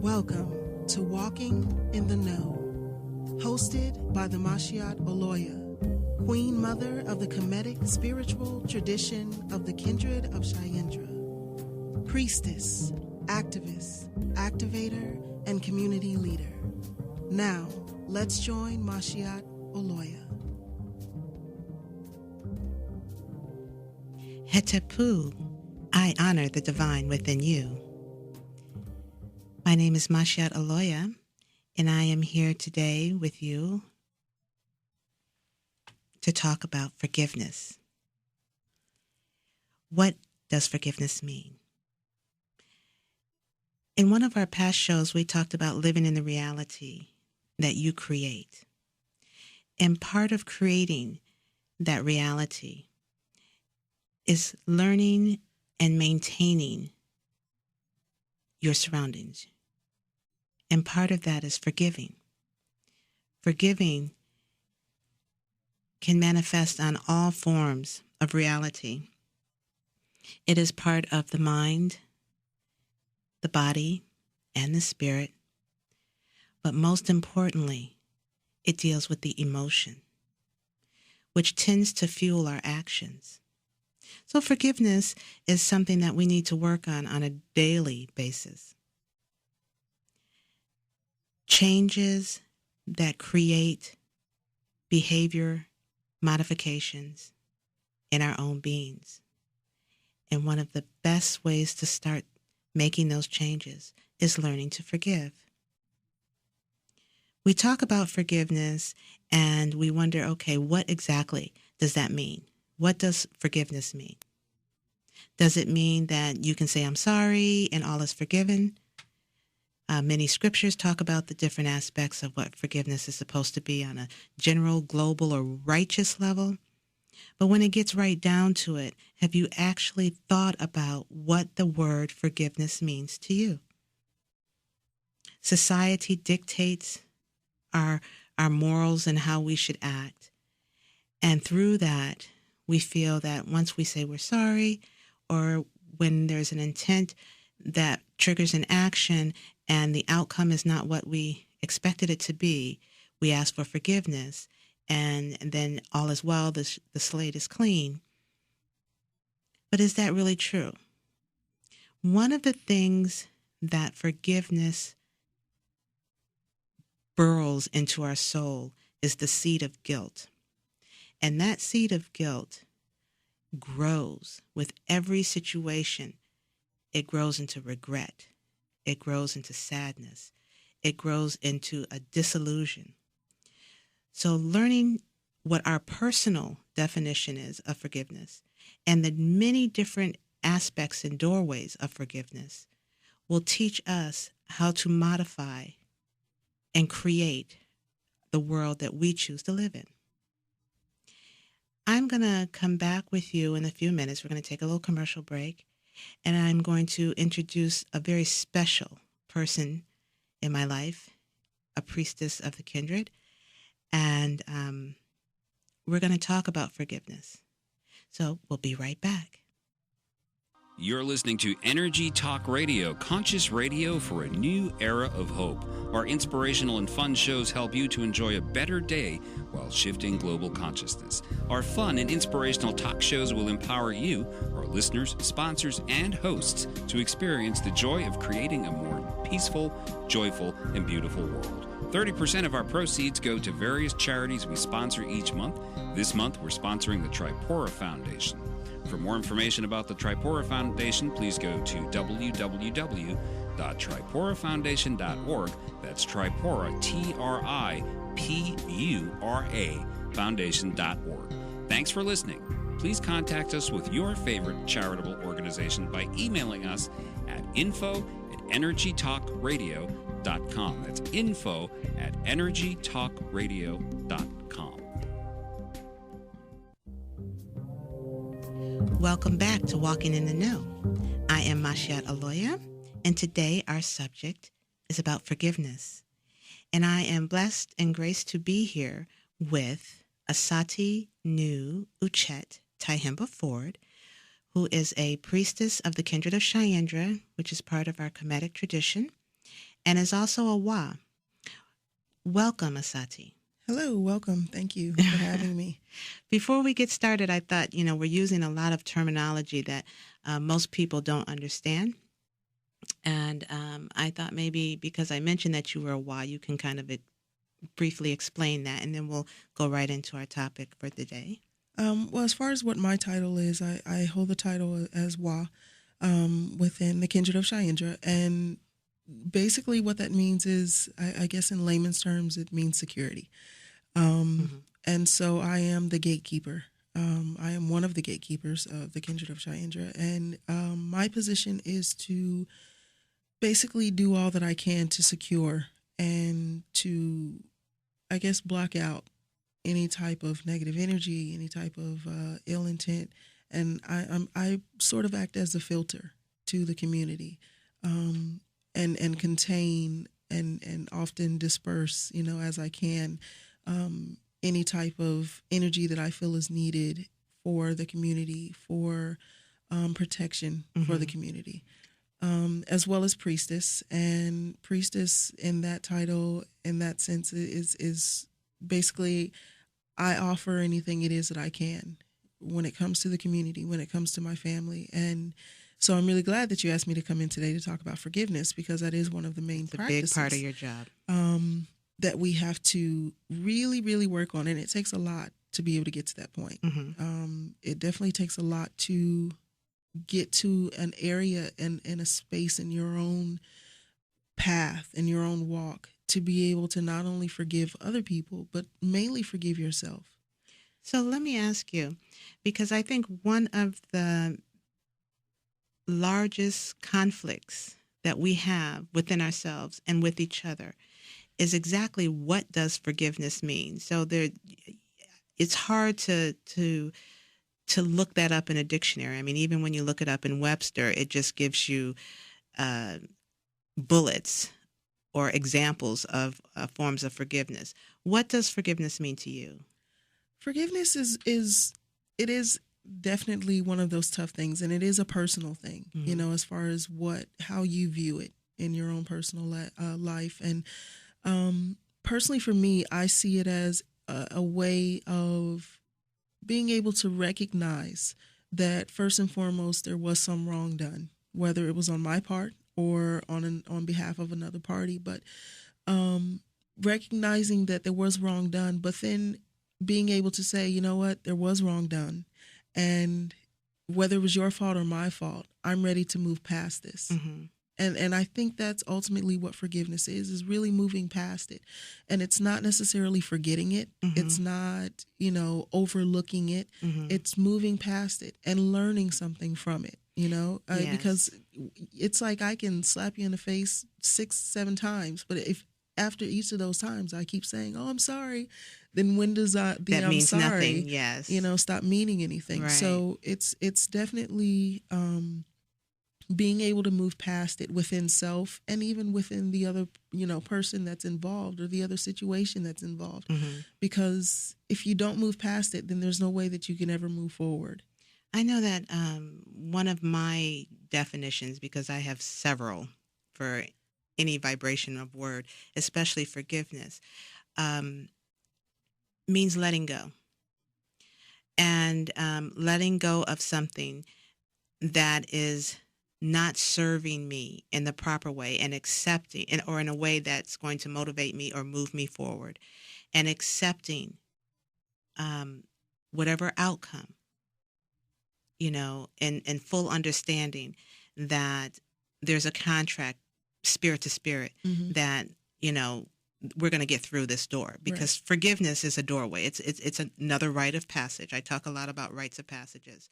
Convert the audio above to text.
Welcome to Walking in the Know, hosted by the MaShiAat Oloya, Queen Mother of the Kemetic spiritual tradition of the kindred of Shayendra, priestess, activist, activator, and community leader. Now, let's join MaShiAat Oloya. Hetepu, I honor the divine within you. My name is MaShiAat Oloya, and I am here today with you to talk about forgiveness. What does forgiveness mean? In one of our past shows, we talked about living in the reality that you create. And part of creating that reality is learning and maintaining your surroundings. And part of that is forgiving. Forgiving can manifest on all forms of reality. It is part of the mind, the body, and the spirit. But most importantly, it deals with the emotion, which tends to fuel our actions. So forgiveness is something that we need to work on a daily basis. Changes that create behavior modifications in our own beings. And one of the best ways to start making those changes is learning to forgive. We talk about forgiveness and we wonder, okay, what exactly does that mean? What does forgiveness mean? Does it mean that you can say, I'm sorry, and all is forgiven? Many scriptures talk about the different aspects of what forgiveness is supposed to be on a general, global, or righteous level. But when it gets right down to it, have you actually thought about what the word forgiveness means to you? Society dictates our morals and how we should act. And through that, we feel that once we say we're sorry, or when there's an intent that triggers an action and the outcome is not what we expected it to be, we ask for forgiveness, and then all is well, the slate is clean. But is that really true? One of the things that forgiveness burrows into our soul is the seed of guilt. And that seed of guilt grows with every situation. It grows into regret. It grows into sadness. It grows into a disillusion. So learning what our personal definition is of forgiveness and the many different aspects and doorways of forgiveness will teach us how to modify and create the world that we choose to live in. I'm going to come back with you in a few minutes. We're going to take a little commercial break, and I'm going to introduce a very special person in my life, a priestess of the kindred, and we're going to talk about forgiveness. So we'll be right back. You're listening to Energy Talk Radio, conscious radio for a new era of hope. Our inspirational and fun shows help you to enjoy a better day while shifting global consciousness. Our fun and inspirational talk shows will empower you, our listeners, sponsors, and hosts to experience the joy of creating a more peaceful, joyful, and beautiful world. 30% of our proceeds go to various charities we sponsor each month. This month, we're sponsoring the Tripura Foundation. For more information about the Tripura Foundation, please go to www.tripurafoundation.org. That's Tripura, Tripura, foundation.org. Thanks for listening. Please contact us with your favorite charitable organization by emailing us at info@energytalkradio.com. That's info@energytalkradio.com. Welcome back to Walking in the Know. I am MaShiAat Oloya, and today our subject is about forgiveness. And I am blessed and graced to be here with AhSa-Ti Tyehimba-Ford, who is a priestess of the kindred of Shayendra, which is part of our Kemetic tradition, and is also a Wa. Welcome, AhSa-Ti. Hello, welcome. Thank you for having me. Before we get started, I thought, we're using a lot of terminology that most people don't understand. And I thought maybe because I mentioned that you were a Wa, you can kind of briefly explain that, and then we'll go right into our topic for the day. Well, as far as what my title is, I hold the title as Wa within the Kindred of Shaindra. And basically what that means is, I guess in layman's terms, it means security. And so I am the gatekeeper. I am one of the gatekeepers of the Kindred of Shaindra. And my position is to basically do all that I can to secure and to, I guess, block out any type of negative energy, any type of ill intent. And I sort of act as a filter to the community, and contain and often disperse, as I can, any type of energy that I feel is needed for the community, for protection for the community, as well as priestess. And priestess in that title, in that sense, is basically I offer anything it is that I can when it comes to the community, when it comes to my family. And so I'm really glad that you asked me to come in today to talk about forgiveness, because that is one of the main practices. It's a big part of your job. That we have to really, really work on. And it takes a lot to be able to get to that point. It definitely takes a lot to get to an area and a space in your own path, in your own walk, to be able to not only forgive other people, but mainly forgive yourself. So let me ask you, because I think one of the largest conflicts that we have within ourselves and with each other is exactly what does forgiveness mean. So it's hard to look that up in a dictionary. I mean, even when you look it up in Webster, it just gives you bullets or examples of forms of forgiveness. What does forgiveness mean to you? Forgiveness is definitely one of those tough things, and it is a personal thing, as far as how you view it in your own personal life. And personally for me, I see it as a way of being able to recognize that first and foremost there was some wrong done, whether it was on my part or on behalf of another party, but recognizing that there was wrong done, but then being able to say, you know what, there was wrong done, and whether it was your fault or my fault, I'm ready to move past this. And I think that's ultimately what forgiveness is really moving past it. And it's not necessarily forgetting it. It's not, overlooking it. It's moving past it and learning something from it, yes. Because it's like I can slap you in the face 6-7 times, but if after each of those times I keep saying, oh, I'm sorry, then when does that I'm means sorry, nothing, yes. Stop meaning anything? Right. So it's definitely being able to move past it within self and even within the other, person that's involved or the other situation that's involved. Because if you don't move past it, then there's no way that you can ever move forward. I know that one of my definitions, because I have several for any vibration of word, especially forgiveness, means letting go. And letting go of something that is not serving me in the proper way, and accepting, or in a way that's going to motivate me or move me forward, and accepting whatever outcome, and full understanding that there's a contract, spirit to spirit, that, we're going to get through this door, because forgiveness is a doorway. It's another rite of passage. I talk a lot about rites of passages.